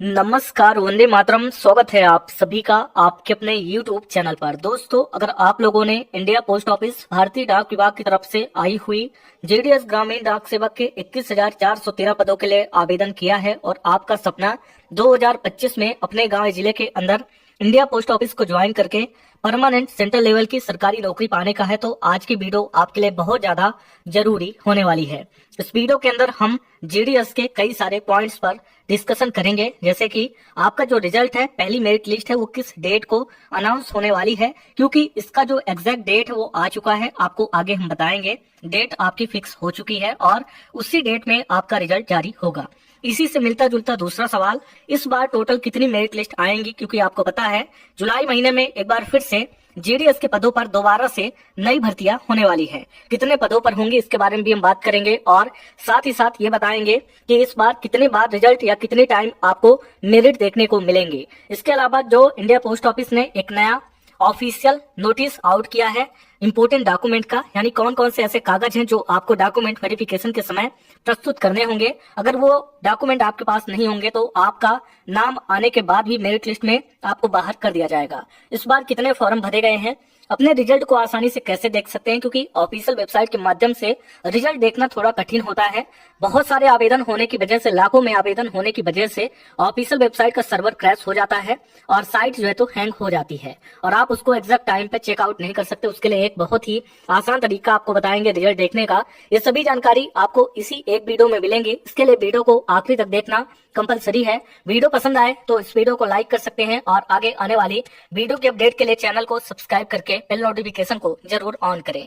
नमस्कार, वंदे मातरम। स्वागत है आप सभी का आपके अपने YouTube चैनल पर। दोस्तों, अगर आप लोगों ने इंडिया पोस्ट ऑफिस भारतीय डाक विभाग की तरफ से आई हुई जेडीएस ग्रामीण डाक सेवक के 21,413 पदों के लिए आवेदन किया है और आपका सपना 2025 में अपने गांव जिले के अंदर इंडिया पोस्ट ऑफिस को ज्वाइन करके परमानेंट सेंट्रल लेवल की सरकारी नौकरी पाने का है, तो आज की वीडियो आपके लिए बहुत ज्यादा जरूरी होने वाली है। इस वीडियो के अंदर हम जेडीएस के कई सारे पॉइंट्स पर डिस्कशन करेंगे, जैसे कि आपका जो रिजल्ट है, पहली मेरिट लिस्ट है, वो किस डेट को अनाउंस होने वाली है, क्योंकि इसका जो एग्जैक्ट डेट है वो आ चुका है। आपको आगे हम बताएंगे, डेट आपकी फिक्स हो चुकी है और उसी डेट में आपका रिजल्ट जारी होगा। इसी से मिलता जुलता दूसरा सवाल, इस बार टोटल कितनी मेरिट लिस्ट आएंगी, क्योंकि आपको पता है जुलाई महीने में एक बार फिर से जेडीएस के पदों पर दोबारा से नई भर्तियां होने वाली है। कितने पदों पर होंगी इसके बारे में भी हम बात करेंगे और साथ ही साथ ये बताएंगे कि इस बार कितने बार रिजल्ट या कितने टाइम आपको मेरिट देखने को मिलेंगे। इसके अलावा जो इंडिया पोस्ट ऑफिस ने एक नया ऑफिशियल नोटिस आउट किया है इंपोर्टेंट डॉक्यूमेंट का, यानी कौन कौन से ऐसे कागज हैं जो आपको डॉक्यूमेंट वेरिफिकेशन के समय प्रस्तुत करने होंगे। अगर वो डॉक्यूमेंट आपके पास नहीं होंगे तो आपका नाम आने के बाद भी मेरिट लिस्ट में आपको बाहर कर दिया जाएगा। इस बार कितने फॉर्म भरे गए हैं, अपने रिजल्ट को आसानी से कैसे देख सकते हैं, क्योंकि ऑफिशियल वेबसाइट के माध्यम से रिजल्ट देखना थोड़ा कठिन होता है। बहुत सारे आवेदन होने की वजह से, लाखों में आवेदन होने की वजह से ऑफिशियल वेबसाइट का सर्वर क्रैश हो जाता है और साइट जो है तो हैंग हो जाती है और आप उसको एग्जैक्ट टाइम पे चेकआउट नहीं कर सकते। उसके लिए एक बहुत ही आसान तरीका आपको बताएंगे रिजल्ट देखने का। ये सभी जानकारी आपको इसी एक वीडियो में मिलेंगी। इसके लिए वीडियो को आखिरी तक देखना कंपलसरी है। वीडियो पसंद आए तो इस वीडियो को लाइक कर सकते हैं और आगे आने वाली वीडियो की अपडेट के लिए चैनल को सब्सक्राइब करके बेल नोटिफिकेशन को जरूर ऑन करें।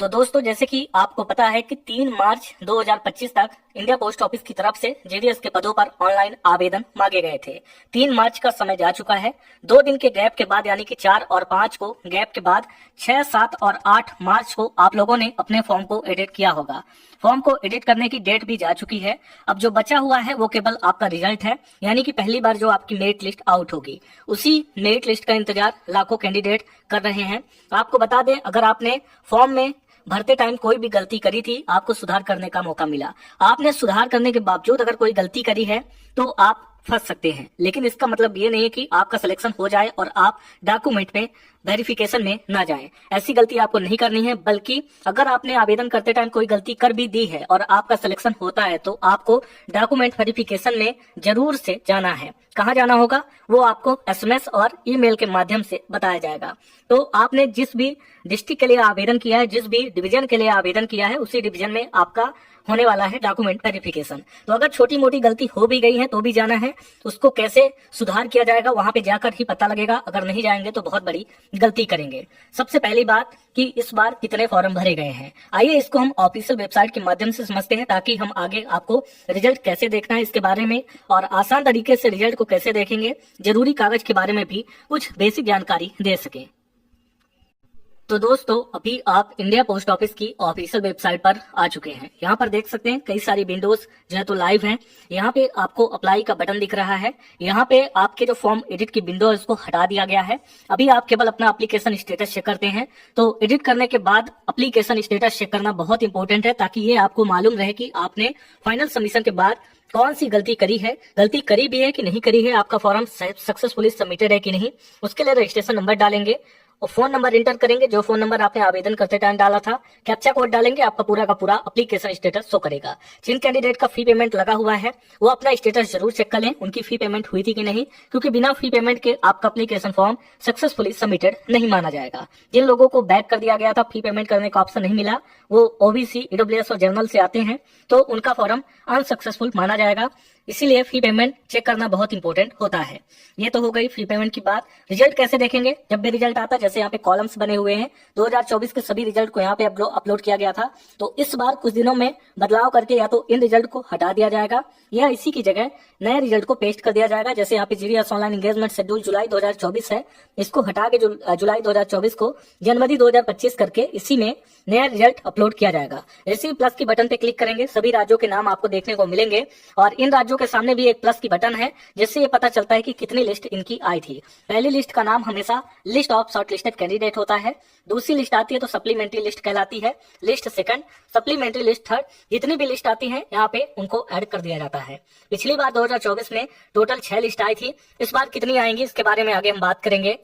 तो दोस्तों, जैसे कि आपको पता है कि 3 मार्च 2025 तक इंडिया पोस्ट ऑफिस की तरफ से जेडीएस के पदों पर ऑनलाइन आवेदन मांगे गए थे। 3 मार्च का समय जा चुका है। 2 दिन के गैप के बाद, यानी कि 4 और 5 को गैप के बाद 6, 7 और 8 मार्च को आप लोगों ने अपने फॉर्म को एडिट किया होगा। फॉर्म को एडिट करने की डेट भी जा चुकी है। अब जो बचा हुआ है वो केवल आपका रिजल्ट है, यानी कि पहली बार जो आपकी मेरिट लिस्ट आउट होगी, उसी मेरिट लिस्ट का इंतजार लाखों कैंडिडेट कर रहे हैं। आपको बता दें, अगर आपने फॉर्म में भरते टाइम कोई भी गलती करी थी, आपको सुधार करने का मौका मिला। आपने सुधार करने के बावजूद अगर कोई गलती करी है तो आप फंस सकते हैं, लेकिन इसका मतलब ये नहीं है कि आपका सिलेक्शन हो जाए और आप डॉक्यूमेंट में वेरिफिकेशन में ना जाएं। ऐसी गलती आपको नहीं करनी है, बल्कि अगर आपने आवेदन करते टाइम कोई गलती कर भी दी है और आपका सिलेक्शन होता है तो आपको डॉक्यूमेंट वेरिफिकेशन में जरूर से जाना है। कहाँ जाना होगा वो आपको एसएमएस और ईमेल के माध्यम से बताया जाएगा। तो आपने जिस भी डिस्ट्रिक्ट के लिए आवेदन किया है, जिस भी डिवीजन के लिए आवेदन किया है, उसी डिवीजन में आपका होने वाला है डॉक्यूमेंट वेरिफिकेशन। तो अगर छोटी मोटी गलती हो भी गई है तो भी जाना है, उसको कैसे सुधार किया जाएगा वहां पे जाकर ही पता लगेगा। अगर नहीं जाएंगे तो बहुत बड़ी गलती करेंगे। सबसे पहली बात कि इस बार कितने फॉर्म भरे गए हैं, आइए इसको हम ऑफिशियल वेबसाइट के माध्यम से समझते हैं, ताकि हम आगे आपको रिजल्ट कैसे देखना है इसके बारे में और आसान तरीके से रिजल्ट को कैसे देखेंगे, जरूरी कागज के बारे में भी कुछ बेसिक जानकारी दे सके। तो दोस्तों, अभी आप इंडिया पोस्ट ऑफिस की ऑफिशियल वेबसाइट पर आ चुके हैं। यहाँ पर देख सकते हैं कई सारी विंडोज जो है तो लाइव हैं। यहाँ पे आपको अप्लाई का बटन दिख रहा है। यहाँ पे आपके जो फॉर्म एडिट की विंडो है उसको हटा दिया गया है। अभी आप केवल अपना एप्लीकेशन स्टेटस चेक करते हैं। तो एडिट करने के बाद एप्लीकेशन स्टेटस चेक करना बहुत इंपॉर्टेंट है, ताकि ये आपको मालूम रहे कि आपने फाइनल सबमिशन के बाद कौन सी गलती करी है, गलती करी भी है कि नहीं करी है, आपका फॉर्म सक्सेसफुली सबमिटेड है कि नहीं। उसके लिए रजिस्ट्रेशन नंबर डालेंगे और फोन नंबर एंटर करेंगे, जो फोन नंबर आपने आवेदन करते टाइम डाला था। कैप्चा कोड डालेंगे, आपका पूरा का पूरा एप्लीकेशन स्टेटस शो करेगा। जिन कैंडिडेट का फी पेमेंट लगा हुआ है वो अपना स्टेटस जरूर चेक कर लें, उनकी फी पेमेंट हुई थी कि नहीं, क्योंकि बिना फी पेमेंट के आपका एप्लीकेशन फॉर्म सक्सेसफुली सबमिटेड नहीं माना जाएगा। जिन लोगों को बैक कर दिया गया था, फी पेमेंट करने का ऑप्शन नहीं मिला, वो ओबीसी, ईडब्ल्यूएस और जनरल से आते हैं, तो उनका फॉर्म अनसक्सेसफुल माना जाएगा। इसीलिए फी पेमेंट चेक करना बहुत इंपॉर्टेंट होता है। ये तो हो गई फी पेमेंट की बात। रिजल्ट कैसे देखेंगे, जब भी रिजल्ट आता है, जैसे यहाँ पे कॉलम्स बने हुए हैं, 2024 के सभी रिजल्ट को यहाँ पे अपलोड किया गया था। तो इस बार कुछ दिनों में बदलाव करके या तो इन रिजल्ट को हटा दिया जाएगा या इसी की जगह नए रिजल्ट को पेस्ट कर दिया जाएगा। जैसे यहाँ पे जीडीएस ऑनलाइन एंगेजमेंट शेड्यूल जुलाई 2024 है, इसको हटा के जुलाई 2024 को जनवरी 2025 करके इसी में नया रिजल्ट अपलोड किया जाएगा। रिसीव प्लस की बटन पे क्लिक करेंगे, सभी राज्यों के नाम आपको देखने को मिलेंगे और इन राज्यों के सामने भी एक प्लस की बटन है, जिससे ये पता चलता है कि कितनी लिस्ट इनकी आई थी। पहली लिस्ट का नाम हमेशा list of short shortlisted candidate होता है। दूसरी लिस्ट आती है तो सप्लीमेंट्री लिस्ट कहलाती है। List second, supplementary list third, जितनी भी लिस्ट आती है यहाँ पे उनको ऐड कर दिया जाता है। पिछली बार 2024 में टोटल 6 लिस्ट आई थी, इस बार कितनी आएंगी इसके बारे में आगे हम बात करेंगे।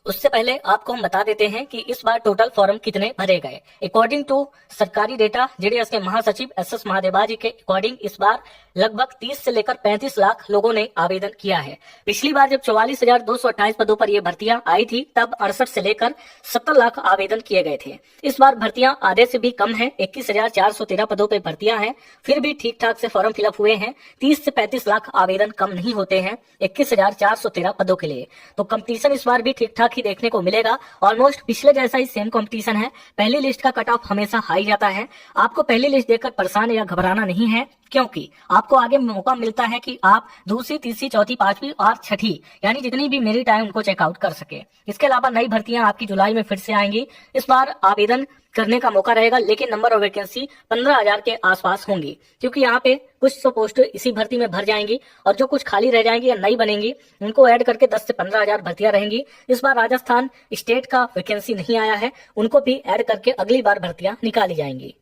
उससे पहले आपको हम बता देते हैं कि इस बार टोटल फॉर्म कितने भरे गए। अकॉर्डिंग टू सरकारी डेटा जेडीएस के महासचिव एस महादेवा जी के अकॉर्डिंग इस बार लगभग 30 से लेकर 35 लाख लोगों ने आवेदन किया है। पिछली बार जब 44,228 पदों पर ये भर्तियां आई थी तब 68 से लेकर 70 लाख आवेदन किए गए थे। इस बार भर्तियां आधे से भी कम है, 21,413 पदों पर भर्तियां हैं, फिर भी ठीक ठाक से फॉर्म फिलअप हुए हैं। 30 से 35 लाख आवेदन कम नहीं होते हैं 21,413 पदों के लिए। तो कंपटीशन इस बार भी ठीक ठाक ही देखने को मिलेगा। ऑलमोस्ट पिछले जैसा ही सेम कंपटीशन है। पहली लिस्ट का कट ऑफ हमेशा हाई जाता है। आपको पहली लिस्ट देखकर परेशान या घबराना नहीं है, क्योंकि आपको आगे मौका मिलता है कि आप दूसरी, तीसरी, चौथी, पांचवी और छठी यानी जितनी भी मेरिट आए उनको चेकआउट कर सके। इसके अलावा नई भर्तियां आपकी जुलाई में फिर से आएंगी। इस बार आवेदन करने का मौका रहेगा, लेकिन नंबर ऑफ वैकेंसी 15,000 के आसपास होंगी, क्योंकि यहाँ पे कुछ 100 पोस्ट इसी भर्ती में भर जाएंगी और जो कुछ खाली रह जाएंगी या नई बनेंगी उनको ऐड करके 10 से 15,000 भर्तियां रहेंगी। इस बार राजस्थान स्टेट का वैकेंसी नहीं आया है, उनको भी ऐड करके अगली बार भर्तियां निकाली जाएंगी।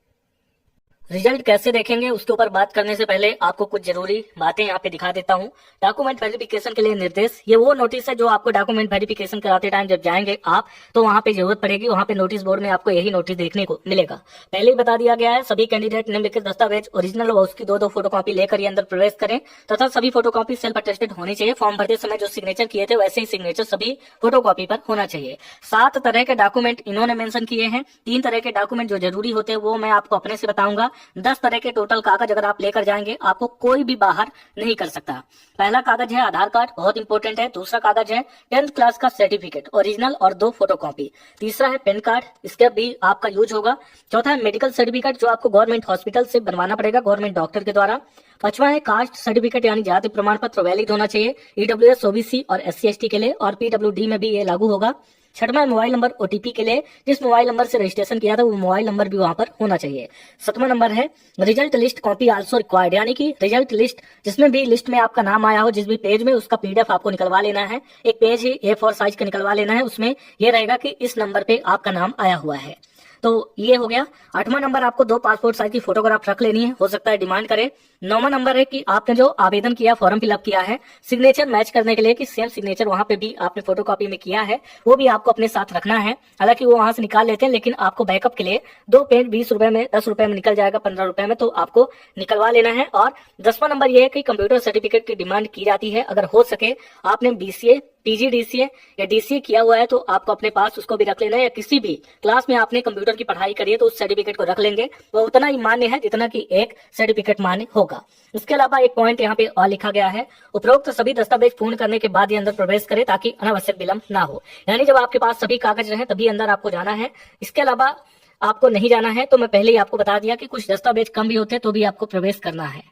रिजल्ट कैसे देखेंगे उसके ऊपर बात करने से पहले आपको कुछ जरूरी बातें यहाँ पे दिखा देता हूँ। डॉक्यूमेंट वेरिफिकेशन के लिए निर्देश, ये वो नोटिस है जो आपको डॉक्यूमेंट वेरिफिकेशन कराते टाइम जब जाएंगे आप तो वहाँ पे जरूरत पड़ेगी। वहाँ पे नोटिस बोर्ड में आपको यही नोटिस देखने को मिलेगा। पहले ही बता दिया गया है, सभी कैंडिडेट निम्नलिखित दस्तावेज ओरिजिनल और उसकी 2-2 फोटोकॉपी लेकर अंदर प्रवेश करें तथा सभी फोटोकॉपी सेल्फ अटेस्टेड होनी चाहिए। फॉर्म भरते समय जो सिग्नेचर किए थे वैसे ही सिग्नेचर सभी फोटोकॉपी पर होना चाहिए। 7 तरह के डॉक्यूमेंट इन्होंने मेंशन किए हैं। 3 तरह के डॉक्यूमेंट जो जरूरी होते हैं वो मैं आपको अपने से बताऊंगा। 10 तरह के टोटल कागज अगर आप लेकर जाएंगे आपको कोई भी बाहर नहीं कर सकता। पहला कागज है आधार कार्ड, बहुत इंपॉर्टेंट है। दूसरा कागज है 10th क्लास का सर्टिफिकेट ओरिजिनल और 2 फोटोकॉपी। तीसरा है पैन कार्ड, इसका भी आपका यूज होगा। चौथा है मेडिकल सर्टिफिकेट जो आपको गवर्नमेंट हॉस्पिटल से बनवाना पड़ेगा, गवर्नमेंट डॉक्टर के द्वारा। 5वां है कास्ट सर्टिफिकेट यानी जाति प्रमाण पत्र वैलिड होना चाहिए ईडब्ल्यूएस, ओबीसी और SC/ST के लिए, और पीडब्ल्यूडी में भी ये लागू होगा। 6वां मोबाइल नंबर OTP के लिए, जिस मोबाइल नंबर से रजिस्ट्रेशन किया था वो मोबाइल नंबर भी वहां पर होना चाहिए। 7वां नंबर है result list copy also required, यानी कि रिजल्ट लिस्ट जिसमें भी लिस्ट में आपका नाम आया हो जिस भी पेज में, उसका PDF आपको निकलवा लेना है। एक पेज ही A4 साइज का निकलवा लेना है, उसमें ये रहेगा कि इस नंबर पे आपका नाम आया हुआ है। तो ये हो गया। 8वां नंबर आपको 2 पासपोर्ट साइज की फोटोग्राफ रख लेनी है, हो सकता है डिमांड करे। 9वां नंबर है कि आपने जो आवेदन किया, फॉर्म फिलअप किया है, सिग्नेचर मैच करने के लिए कि सेम सिग्नेचर वहां पे भी आपने फोटोकॉपी में किया है वो भी आपको अपने साथ रखना है। हालांकि वो वहां से निकाल लेते हैं, लेकिन आपको बैकअप के लिए 2 पेज 20 रुपए में, 10 रुपए में निकल जाएगा, 15 रुपए में, तो आपको निकलवा लेना है। और 10वां नंबर ये है कि कंप्यूटर सर्टिफिकेट की डिमांड की जाती है। अगर हो सके आपने BCA, PGDCA या DCA किया हुआ है तो आपको अपने पास उसको भी रख लेना है, या किसी भी क्लास में आपने कंप्यूटर की पढ़ाई करी है तो उस सर्टिफिकेट को रख लेंगे, वो उतना ही मान्य है जितना कि एक सर्टिफिकेट मान्य होगा। इसके अलावा एक पॉइंट यहाँ पे और लिखा गया है, उपरोक्त सभी दस्तावेज पूर्ण करने के बाद ही अंदर प्रवेश करें ताकि अनावश्यक विलंब ना हो। यानी जब आपके पास सभी कागज रहे तभी अंदर आपको जाना है। इसके अलावा आपको नहीं जाना है तो मैं पहले ही आपको बता दिया कि कुछ दस्तावेज कम भी होते हैं तो भी आपको प्रवेश करना है।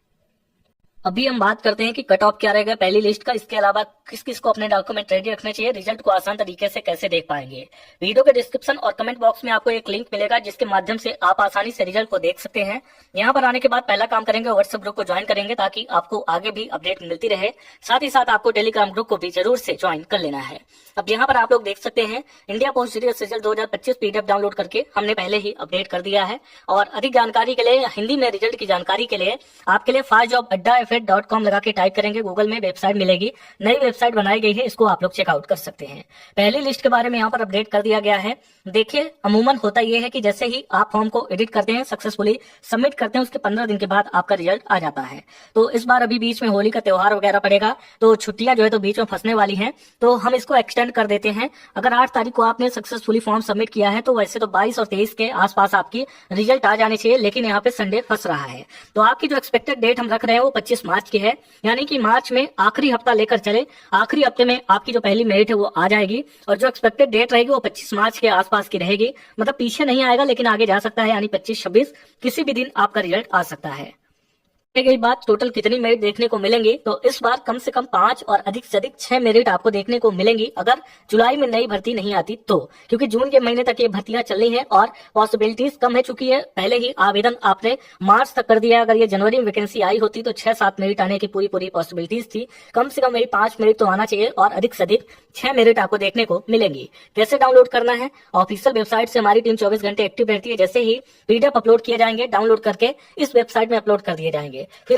अभी हम बात करते हैं कि कट ऑफ क्या रहेगा पहली लिस्ट का। इसके अलावा किस किस को अपने डॉक्यूमेंट रेडी रखने चाहिए, रिजल्ट को आसान तरीके से कैसे देख पाएंगे। वीडियो के डिस्क्रिप्शन और कमेंट बॉक्स में आपको एक लिंक मिलेगा जिसके माध्यम से आप आसानी से रिजल्ट को देख सकते हैं। यहाँ पर आने के बाद पहला काम करेंगे व्हाट्सएप ग्रुप को ज्वाइन करेंगे ताकि आपको आगे भी अपडेट मिलती रहे। साथ ही साथ आपको टेलीग्राम ग्रुप को भी जरूर से ज्वाइन कर लेना है। अब यहाँ पर आप लोग देख सकते हैं India post GDS result 2025 PDF download करके हमने पहले ही अपडेट कर दिया है। और अधिक जानकारी के लिए, हिंदी में रिजल्ट की जानकारी के लिए आपके लिए fastjob.adda.com लगा के टाइप करेंगे, गूगल में वेबसाइट मिलेगी। नई वेबसाइट बनाई गई है, इसको आप लोग चेकआउट कर सकते हैं। पहली लिस्ट के बारे में यहाँ पर अपडेट कर दिया गया है। देखिए अमूमन होता यह है कि जैसे ही आप फॉर्म को एडिट करते हैं, सक्सेसफुली सबमिट करते हैं, उसके 15 दिन के बाद आपका रिजल्ट आ जाता है। तो इस बार अभी बीच में होली का त्योहार वगैरह पड़ेगा तो छुट्टियां जो है तो बीच में फंसने वाली हैं, तो हम इसको एक्सटेंड कर देते हैं। अगर 8 तारीख को आपने सक्सेसफुली फॉर्म सबमिट किया है तो वैसे तो 22 और 23 के आसपास आपकी रिजल्ट आ जानी चाहिए, लेकिन यहाँ पे संडे फंस रहा है। तो आपकी जो एक्सपेक्टेड डेट हम रख रहे हैं वो 25 मार्च की है, यानी कि मार्च में आखिरी हफ्ता लेकर चले, आखिरी हफ्ते में आपकी जो पहली मेरिट है वो आ जाएगी और जो एक्सपेक्टेड डेट रहेगी वो 25 मार्च के आसपास की रहेगी। मतलब पीछे नहीं आएगा लेकिन आगे जा सकता है, यानी 25-26 किसी भी दिन आपका रिजल्ट आ सकता है। गई बात टोटल कितनी मेरिट देखने को मिलेंगी, तो इस बार कम से कम 5 और अधिक से अधिक 6 मेरिट आपको देखने को मिलेंगी अगर जुलाई में नई भर्ती नहीं आती तो, क्योंकि जून के महीने तक ये भर्तियां चल रही हैं और पॉसिबिलिटीज कम है, चूंकि ये पहले ही आवेदन आपने मार्च तक कर दिया है। अगर ये जनवरी में वैकेंसी आई होती तो 6-7 मेरिट आने की पूरी पॉसिबिलिटीज थी। कम से कम मेरी 5 मेरिट तो आना चाहिए और अधिक से अधिक 6 मेरिट आपको देखने को मिलेंगी। कैसे डाउनलोड करना है? ऑफिशियल वेबसाइट से हमारी टीम 24 घंटे एक्टिव रहती है। जैसे ही पीडीएफ अपलोड किए जाएंगे, डाउनलोड करके इस वेबसाइट में अपलोड कर दिए जाएंगे। फिर